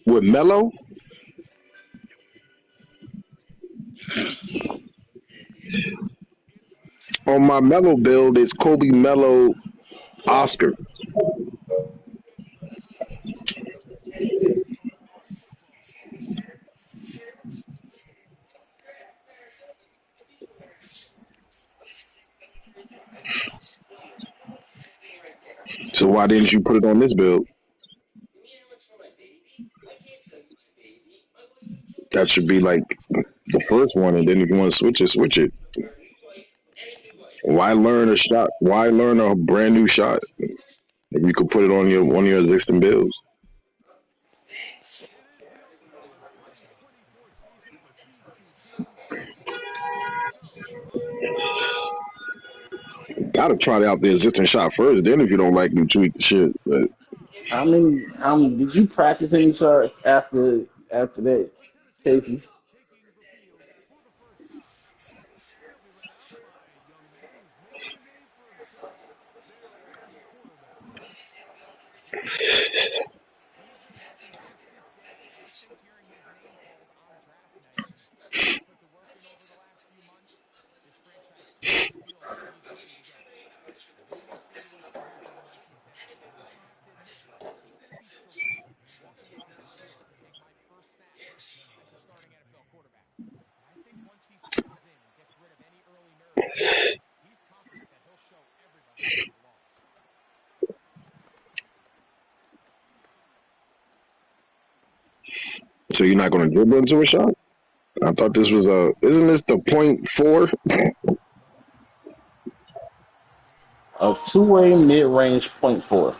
with Melo. On my Melo build, it's Kobe Melo Oscar. So why didn't you put it on this build? That should be like the first one, and then if you want to switch it, switch it. Why learn a shot? Why learn a brand new shot if you could put it on your one of your existing builds? Gotta try out the existing shot first. Then if you don't like, you tweak the shit. But Did you practice any shots after that, Casey? so you're not gonna dribble into a shot? I thought this was a. Isn't this the .4? A two-way mid-range .4.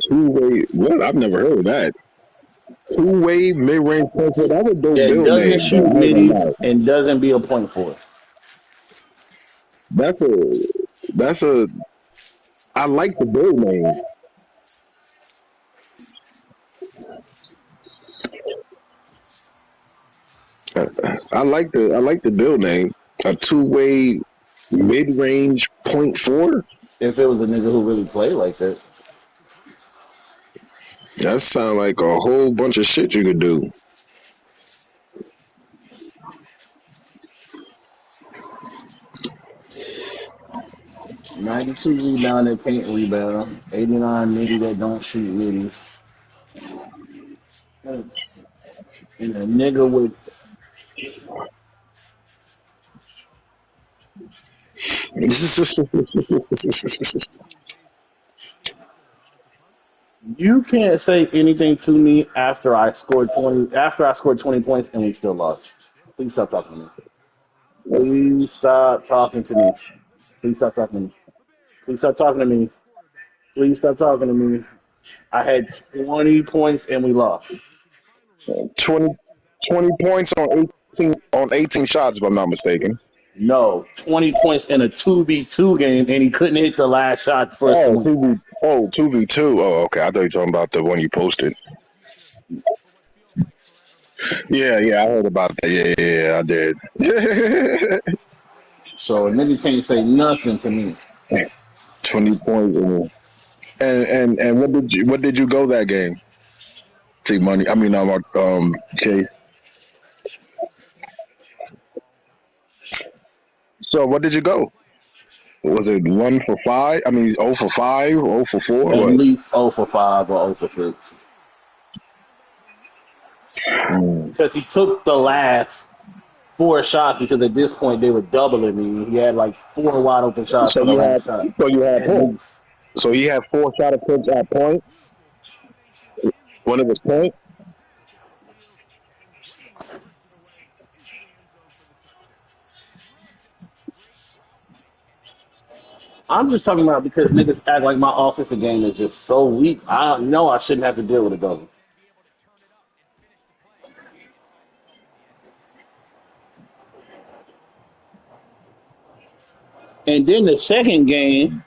Two-way. What? I've never heard of that. Two-way mid-range .4. That was a dope That build doesn't name, but shoot I ain't gonna middies lie. and doesn't be a .4. That's a. That's a. I like the build name. I like the build name. A two-way mid-range .4. If it was a nigga who really played like that. That sounds like a whole bunch of shit you could do. 92 rebound that can't rebound. 89 nigga that don't shoot middies. And a nigga with you can't say anything to me after I scored 20 points and we still lost. Please stop talking to me. Please stop talking to me. Please stop talking to me. Please stop talking to me. Please stop talking to me. I had 20 points and we lost. 20, 20 points on 18 shots, if I'm not mistaken. No, 20 points in a 2v2 game and he couldn't hit the last shot for us to Oh, win. 2v2. Oh, okay. I thought you were talking about the one you posted. Yeah, I heard about that. Yeah, I did. So a nigga can't say nothing to me. 20 points. And what did you go that game? T Money. I mean, Chase. So what did you go? Was it 1 for 5? I mean, 0 for 5, 0 for 4? At What? least 0 for 5 or 0 for 6. Mm. Because he took the last 4 shots because at this point they were doubling me. He had like 4 wide open shots So for the you had, last shot. so you had At point. least. So he had 4 shot attempts at point. One of his point. I'm just talking about because niggas act like my offensive game is just so weak. I know I shouldn't have to deal with a double. And then the second game,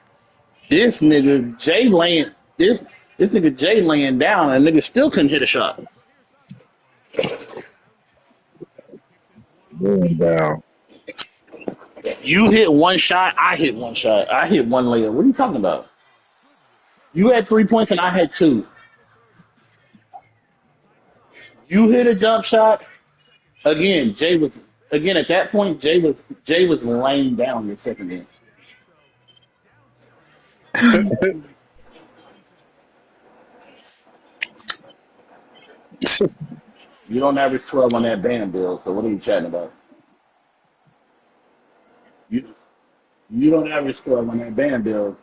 this nigga Jay laying this nigga Jay laying down and nigga still couldn't hit a shot. Down. You hit one shot, I hit one shot. I hit one layup. What are you talking about? You had 3 points and I had 2. You hit a jump shot again. Jay was again at that point. Jay was laying down your second game. You don't average 12 on that band bill. So what are you chatting about? You you don't average 12 on that band bill.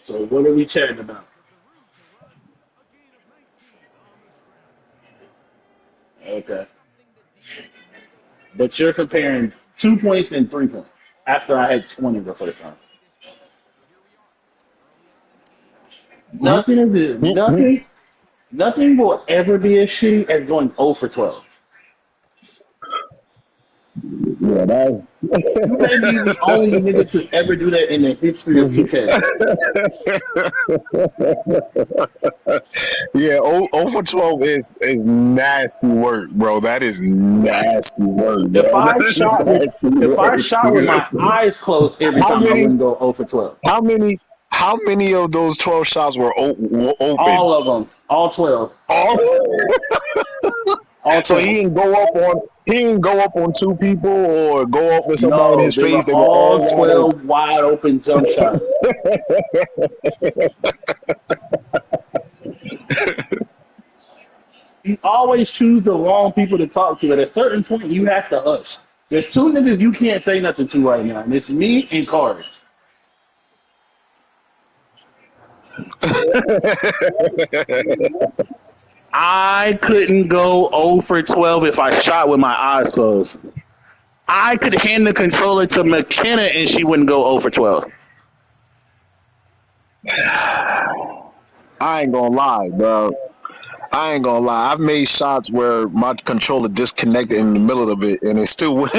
So what are we chatting about? Okay, but you're comparing 2 points and 3 points after I had 20 the first time. Nothing is nothing. Nothing will ever be as shitty as going 0 for 12. Yeah, that. You may be the only nigga to ever do that in the history of 2K. Yeah, 0 for 12 is nasty work, bro. That is nasty work, If bro. I That is shot with nasty if I work. shot with my eyes closed every How time, I many? wouldn't go 0 for 12. How many? How many of those 12 shots were open? All of them, all 12, All. all So 12. he didn't go up on two people or go up with somebody in No, his they were face. They were all all wide open. 12 wide open jump shots. You always choose the wrong people to talk to. At a certain point, you have to hush. There's two niggas you can't say nothing to right now, and it's me and Cardi. I couldn't go 0 for 12 if I shot with my eyes closed. I could hand the controller to McKenna and she wouldn't go 0 for 12. I ain't gonna lie, bro. I ain't gonna lie. I've made shots where my controller disconnected in the middle of it, and it still went.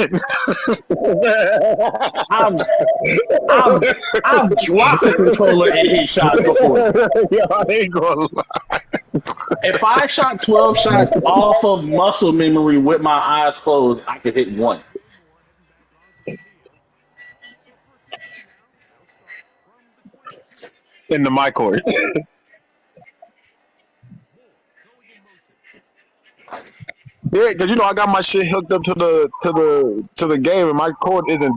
I've I've I've dropped the controller and hit shots before. Yeah, I ain't gonna If I shot 12 shots off of muscle memory with my eyes closed, I could hit one. in the my court. Yeah, because I got my shit hooked up to the game, and my cord isn't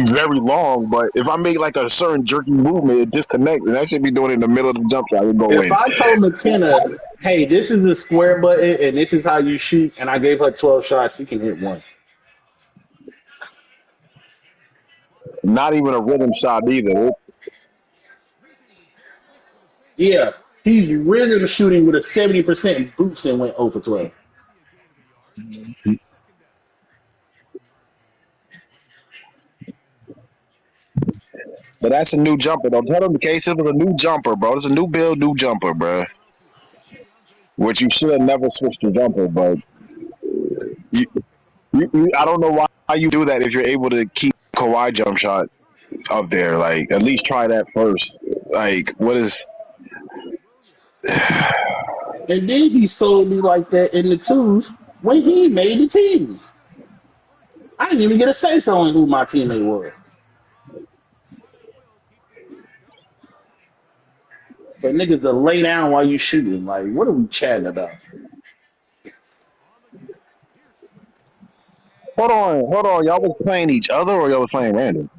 very long. But if I make like a certain jerky movement, it disconnects, and I should be doing it in the middle of the jump shot. It go If in. I told McKenna, hey, this is the square button and this is how you shoot, and I gave her 12 shots, she can hit one. Not even a rhythm shot either. Yeah, he's rhythm shooting with a 70% boost and went 0 for 12. But that's a new jumper. Don't tell them the case it was a new jumper, bro. It's a new build, new jumper, bro. Which you should have never switched your jumper, but you, I don't know why you do that if you're able to keep Kawhi jump shot up there. Like, at least try that first. Like, what is? And then he sold me like that in the twos when he made the teams. I didn't even get a say so on who my teammate was. For niggas to lay down while you shooting, like, what are we chatting about? Hold on. Y'all was playing each other, or y'all was playing random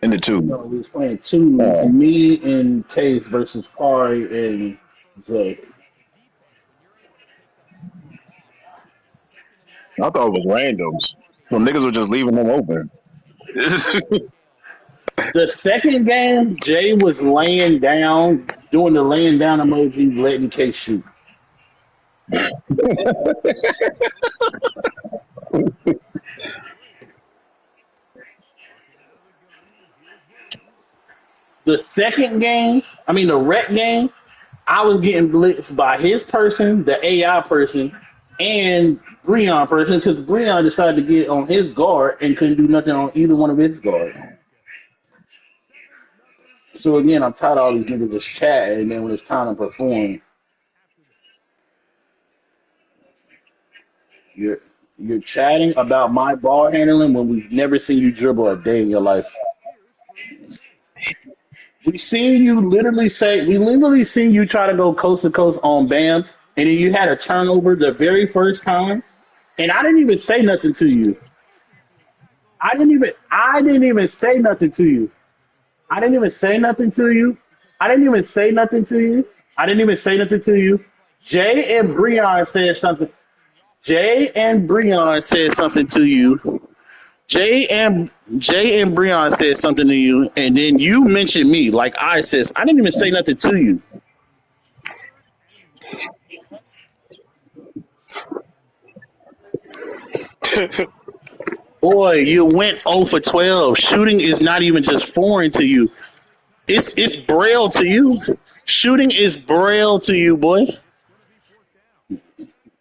in the two? No, we was playing twos, Oh, me and Case versus Kari and Jay. I thought it was randoms. So niggas were just leaving them open. The second game, Jay was laying down, doing the laying down emoji, letting Case shoot. The second game, I mean the rec game, I was getting blitzed by his person, the AI person, and Breon person because Breon decided to get on his guard and couldn't do nothing on either one of his guards. So again, I'm tired of all these niggas just chatting, and then when it's time to perform, you're you're chatting about my ball handling when we've never seen you dribble a day in your life. We literally seen you try to go coast to coast on Bam and then you had a turnover the very first time, and I didn't even say nothing to you. I didn't even say nothing to you. I didn't even say nothing to you. I didn't even say nothing to you. I didn't even say nothing to you. Jay and Breon said something. Jay and Breon said something to you. Jay and Breon said something to you, and then you mentioned me. Like I said, I didn't even say nothing to you. Boy, you went 0 for 12. Shooting is not even just foreign to you. It's braille to you. Shooting is braille to you, boy.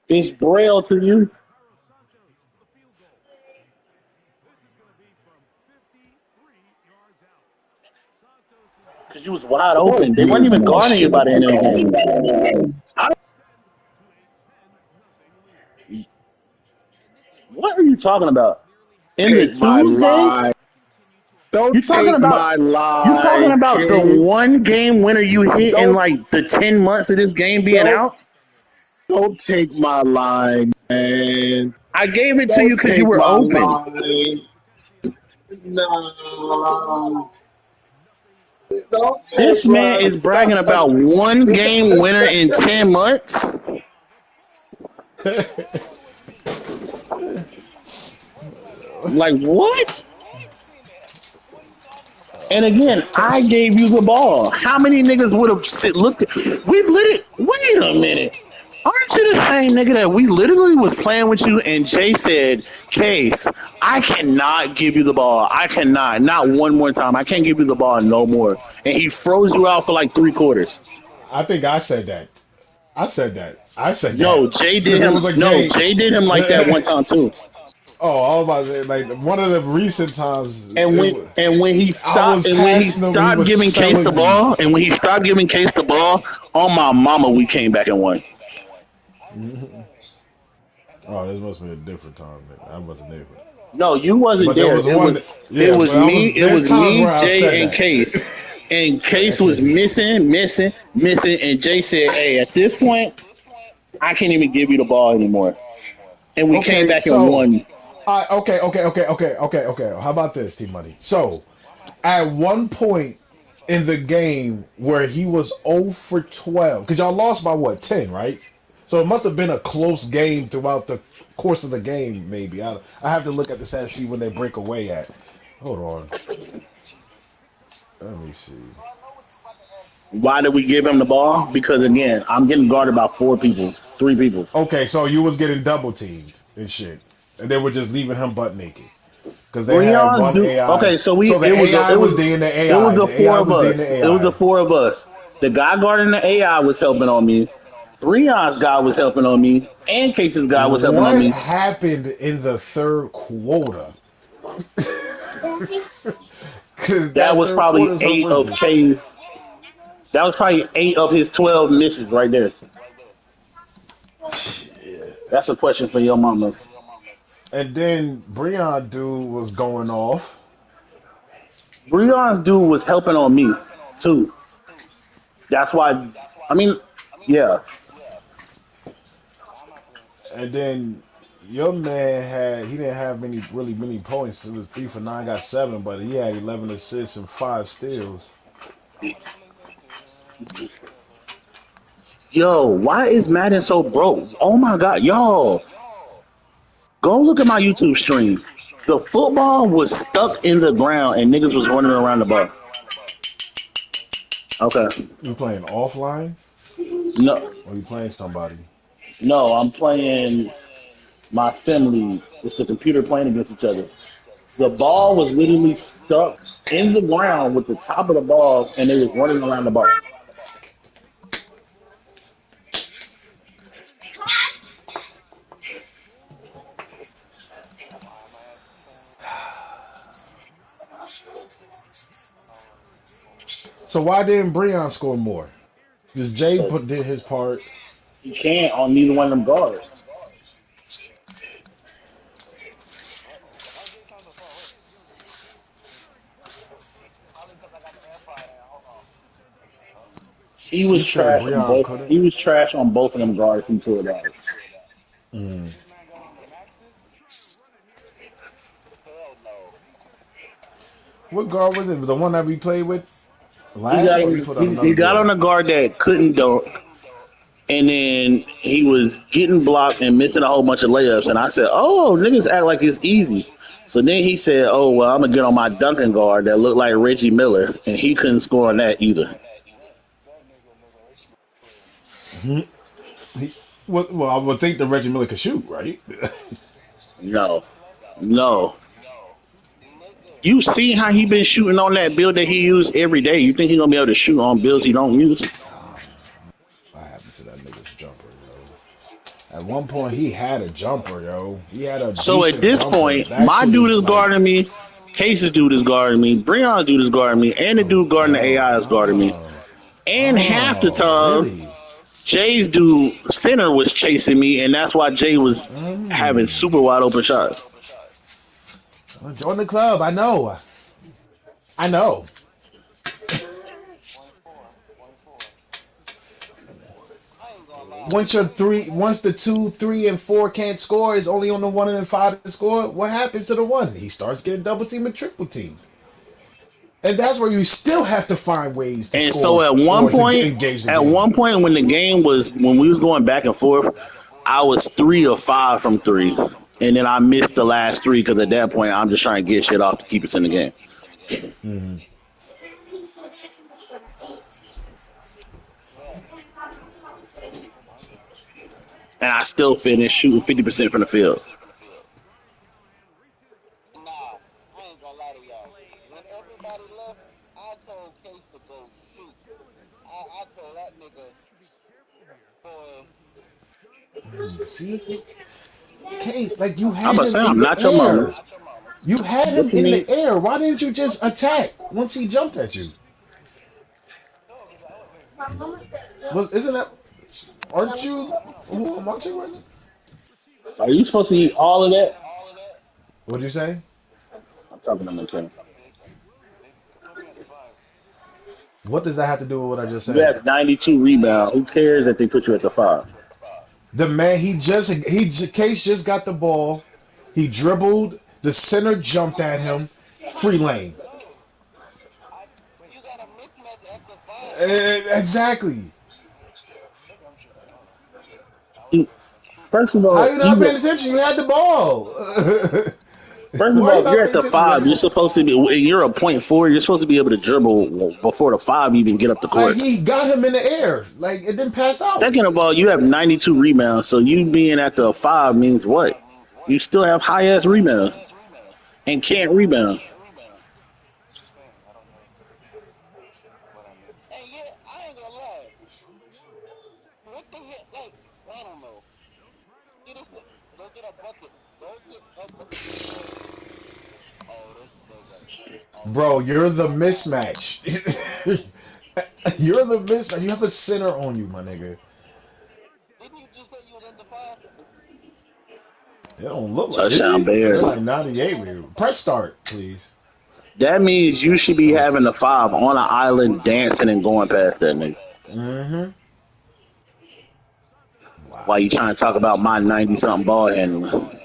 It's braille to you. Because you was wide Fuck open. They weren't you, even man. guarding you Shit. by the end of the game. I What are you talking about? In the Take my Tuesday? line. Don't You talking take about my you talking line, about the kids. one game winner you hit in Don't like the 10 months of this game being don't out? don't take my line, man. I gave it to you Don't because you take were my open. line. No. Don't take This man my is bragging about one game winner in 10 months. Like what? And again, I gave you the ball. How many niggas would have looked? We've lit it. Wait a minute. Aren't you the same nigga that we literally was playing with you and Jay said, Case, I cannot give you the ball. I cannot. Not one more time. I can't give you the ball no more. And he froze you out for like 3 quarters. I think I said that. I said that. I said that No, Jay did because it him. was a No, game. Jay did him like that one time too. Oh, I was about to say, like one of the recent times, And it when was, and when he I stopped was and when he passing him. He stopped was giving Case the selling me. ball and when he stopped giving Case the ball, on my mama, we came back and won. Oh, this must be a different time. Then. I wasn't there. No, you wasn't But there there. was It one. was it Yeah, was but I me. was. It There's was times me, where I've said Jay, and that. Case. And I Case was can't. missing. And Jay said, "Hey, at this point, I can't even give you the ball anymore." And we came Okay, back and so won. okay. How about this, T Money? So at one point in the game where he was 0 for 12, because y'all lost by what, 10, right? So it must have been a close game throughout the course of the game, maybe. I have to look at the stats, see when they break away at. Hold on. Let me see. Why did we give him the ball? Because again, I'm getting guarded by 4 people, 3 people. Okay, so you was getting double teamed and shit. And they were just leaving him butt naked. Because they had Breon's one do AI. okay. So So the AI was dating the it was AI. the The four AI of was dating us. the It was the AI. 4 of us. The guy guarding the AI was helping on me. Breon's guy was helping on me, and Case's guy was helping on What me. happened in the third quarter? Because That that was third probably quarter is eight of horrendous. K's. That was probably 8 of his 12 misses right there. That's a question for your mama. And then Breon dude was going off. Breon's dude was helping on me too. That's why. I mean, yeah. And then your man he didn't have many points. It was 3 for 9, got 7, but he had 11 assists and 5 steals. Yo, why is Madden so broke? Oh my god, y'all, go look at my YouTube stream. The football was stuck in the ground and niggas was running around the ball. Okay. You playing offline No, or you playing somebody? no, I'm playing my sim league. It's the computer playing against each other. The ball was Oh. literally stuck in the ground with the top of the ball, and they was running around the ball. So why didn't Breon score more? Because Jay But did his part. you can't on neither one of them guards. He You was said trash on Breon both. couldn't. He was trash on both of them guards he pulled out. Mm. What guard was it? The one that we played with He got last, or you on. put out He another got on guard? a guard that couldn't dunk, and then he was getting blocked and missing a whole bunch of layups. And I said, "Oh, niggas act like it's easy." So then he said, "Oh well, I'm gonna get on my dunking guard that looked like Reggie Miller," and he couldn't score on that either. Hmm. He, well, I would think that Reggie Miller could shoot, right? No, no. You see how he been shooting on that build that he used every day. You think he gonna be able to shoot on builds he don't use? What happened to that nigga's jumper, yo? At one point, he had a jumper, yo. He had a So at decent this jumper. point, That my shit dude is is like, guarding me, Case's dude is guarding me, Breon's dude is guarding me, and the dude guarding the AI is guarding me. And half the time, really? Jay's dude center was chasing me, and that's why Jay was having Mm. super wide open shots. Join the club. I know. I know. Once the two, three, and four can't score, it's only on the one and the five to score. What happens to the one? He starts getting double team and triple team, and that's where you still have to find ways to And so score or to point, engage the at game. one point when the game was when we was going back and forth, I was 3 or 5 from three, and then I missed the last three because at that point I'm just trying to get shit off to keep us in the game. Hmm. And I still finished shooting 50% from the field. See, Case, like you I'm had about to him say in I'm the not your mama. air. You had him What you in mean? the air. Why didn't you just attack once he jumped at you? Was isn't that? Aren't you who I'm watching with? Are you supposed to eat all of that? What'd you say? I'm talking to myself. What does that have to do with what I just You said? have 92 rebounds. Who cares that they put you at the 5? The man, Case just got the ball. He dribbled. The center jumped at him. Free lane. Exactly. First of How all, you not paying attention? You had the ball. Why are you if not you're at paying the attention? You had the 5, you're ball. supposed to be. You're a point forward. You're supposed to be able to dribble before the 5 even get up the Like court. he got him in the air. Like it didn't pass out. Second of all, you have 92 rebounds. So you being at the 5 means what? You still have high ass rebounds and can't rebound. Bro, you're the mismatch. You're the mismatch. You have a center on you, my nigga. It don't look like. Did Touchdown he? They're Bears. like 98 with you. Press start, please. That means you should be Oh. having the 5 on an island dancing and going past that nigga. Mm-hmm. While you Wow. trying to talk about my 90 something ball handling.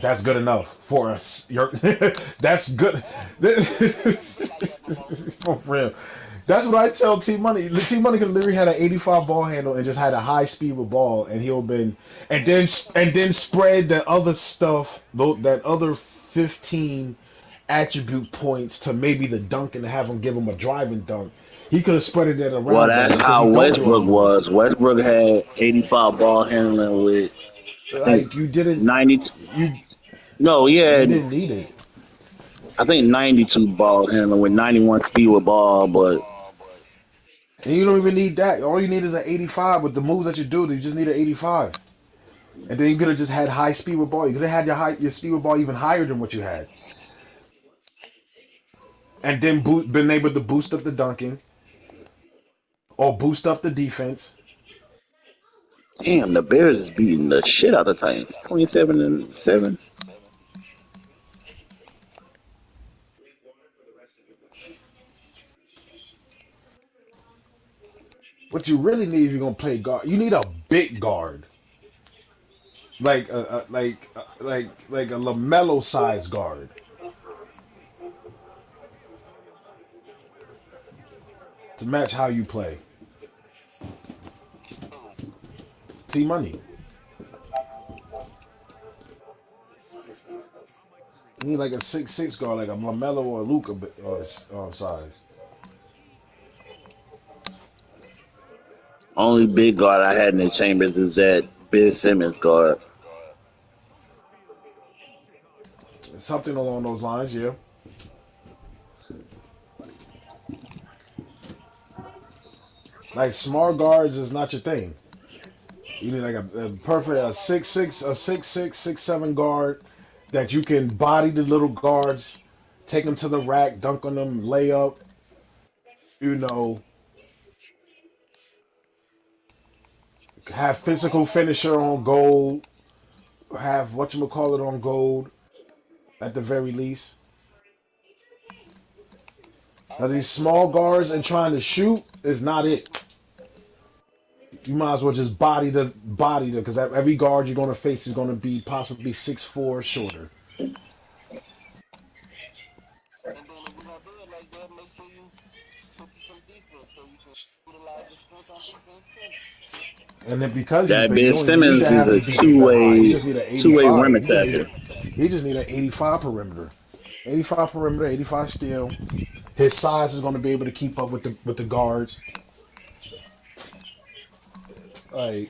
That's good enough for us. That's good. For real. That's what I tell T Money. T Money could literally had an 85 ball handle and just had a high speed with ball, and he'll been and then spread that other stuff, that other 15 attribute points to maybe the dunk and have him give him a driving dunk. He could have spread it Well, around better that's because how he don't do all Westbrook the moves. was. Westbrook had 85 ball handling with, I think, Like you didn't 90. you No, he you had, didn't need it. I think, 92 ball handling with 91 speed with ball. But And you don't even need that. All you need is an 85 with the moves that you do. You just need an 85. And then you could have just had high speed with ball. You could have had your speed with ball even higher than what you had. And then been able to boost up the dunking or boost up the defense. damn, the Bears is beating the shit out of the Titans. 27-7. What you really need if you're gonna play guard, you need a big guard, like a Lamelo size guard to match how you play. T Money. You need like a 6'6" guard, like a Lamelo or Luca size. Only big guard I had in the chambers is that Ben Simmons guard. Something along those lines, yeah. Like small guards is not your thing. You need like a perfect a 6'6", 6'7" guard that you can body the little guards, take them to the rack, dunk on them, lay up. You know, have physical finisher on gold, have what you call it on gold at the very least. Now these small guards and trying to shoot is not it. You might as well just body the because every guard you're going to face is going to be possibly 6'4" shorter. And then because he's That big, you Ben don't even need to Simmons is have a his defense that high. You just need an two way 85. rim attacker. He just need an 85 perimeter. 85 perimeter, 85 steal. His size is going to be able to keep up with the guards. Like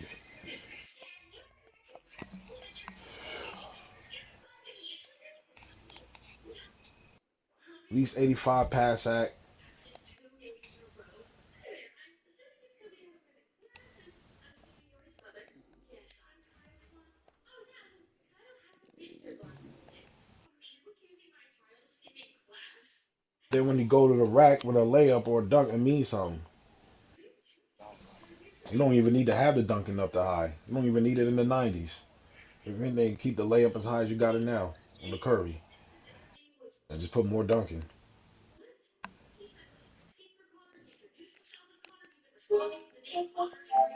at least 85 pass act. Then when you go to the rack with a layup or a dunk, it means something. You don't even need to have the dunking up the high. You don't even need it in the 90s. You mean they keep the layup as high as you got it now on the Curry and just put more dunking.